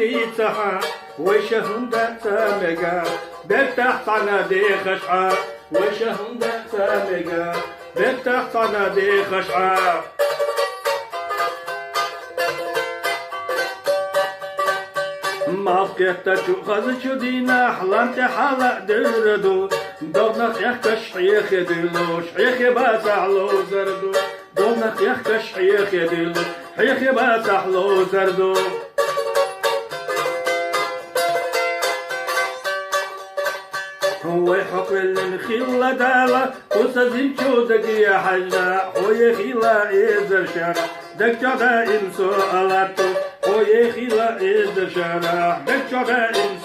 بيتها وشهندة سامقة بفتح صنادي خشعة وشهندة سامقة بفتح صنادي خشعة مافكتا تشوخذ شدينا حلمت حلق دردو دونك يحكش حيخ دلو شحيخ باسعلو زردو دونك يحكش حيخ دلو حيخ باسعلو زردو هو يحق الخيلة دالة وسزيم شودك يا حجنا هو يخيلة إزر شارع دك جدا إمسو ألاتو هو يخيلة إزر شارع دك جدا إمسو